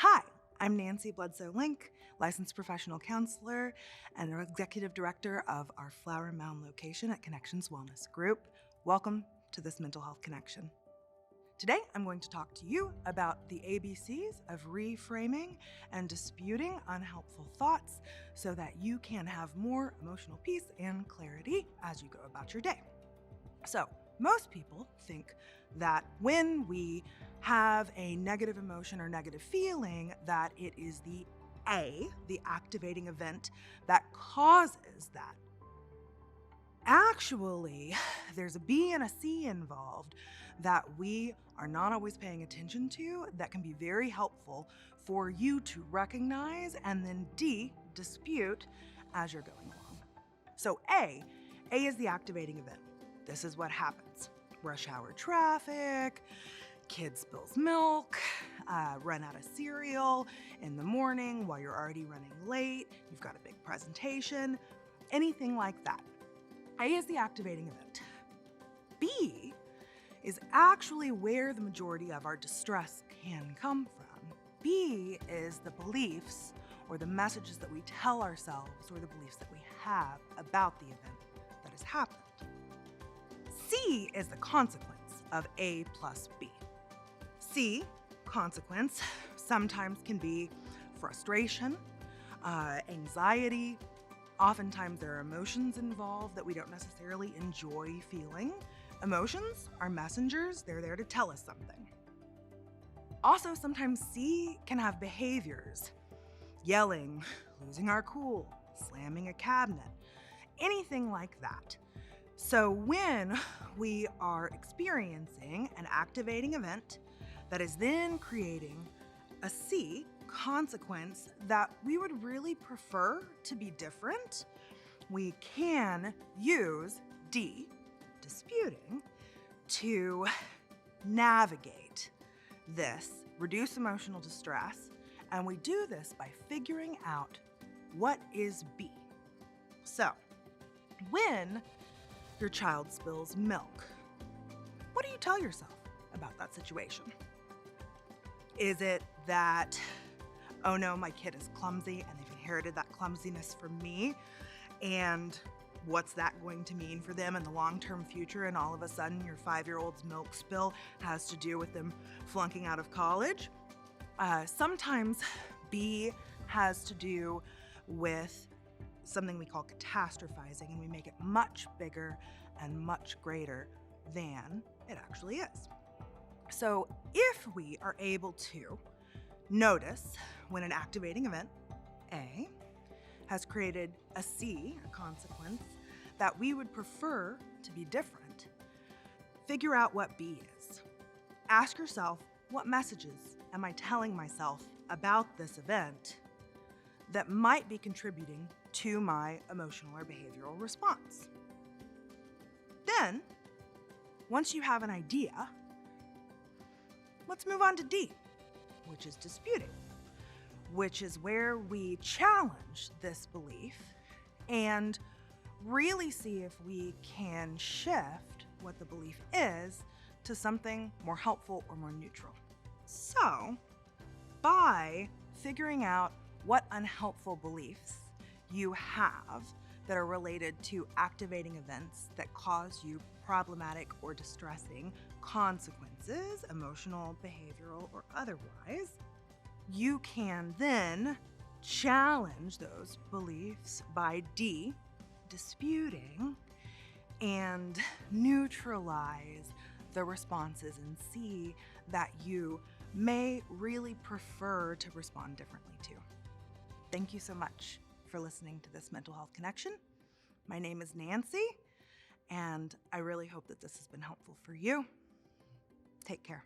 Hi, I'm Nancy Bledsoe-Link, licensed professional counselor and executive director of our Flower Mound location at Connections Wellness Group. Welcome to this Mental Health Connection. Today, I'm going to talk to you about the ABCs of reframing and disputing unhelpful thoughts so that you can have more emotional peace and clarity as you go about your day. So, most people think that when we have a negative emotion or negative feeling, that it is the activating event that causes that. Actually, there's a B and a C involved that we are not always paying attention to that can be very helpful for you to recognize and then D, dispute as you're going along. So A is the activating event. This is what happens. Rush hour traffic, kid spills milk, run out of cereal in the morning while you're already running late, you've got a big presentation, anything like that. A is the activating event. B is actually where the majority of our distress can come from. B is the beliefs or the messages that we tell ourselves or the beliefs that we have about the event that has happened. C is the consequence of A plus B. C, consequence, sometimes can be frustration, anxiety. Oftentimes there are emotions involved that we don't necessarily enjoy feeling. Emotions are messengers, they're there to tell us something. Also, sometimes C can have behaviors, yelling, losing our cool, slamming a cabinet, anything like that. So when we are experiencing an activating event that is then creating a C, consequence, that we would really prefer to be different, we can use D, disputing, to navigate this, reduce emotional distress, and we do this by figuring out what is B. So, when your child spills milk, what do you tell yourself about that situation? Is it that, oh no, my kid is clumsy and they've inherited that clumsiness from me, and what's that going to mean for them in the long-term future, and all of a sudden your 5-year-old's milk spill has to do with them flunking out of college? Sometimes B has to do with something we call catastrophizing, and we make it much bigger and much greater than it actually is. So if we are able to notice when an activating event, A, has created a C, a consequence, that we would prefer to be different, figure out what B is. Ask yourself, what messages am I telling myself about this event that might be contributing to my emotional or behavioral response? Then, once you have an idea, let's move on to D, which is disputing, which is where we challenge this belief and really see if we can shift what the belief is to something more helpful or more neutral. So, by figuring out what unhelpful beliefs you have that are related to activating events that cause you problematic or distressing consequences, emotional, behavioral, or otherwise, you can then challenge those beliefs by D, disputing, and neutralize the responses in C that you may really prefer to respond differently to. Thank you so much for listening to this Mental Health Connection. My name is Nancy, and I really hope that this has been helpful for you. Take care.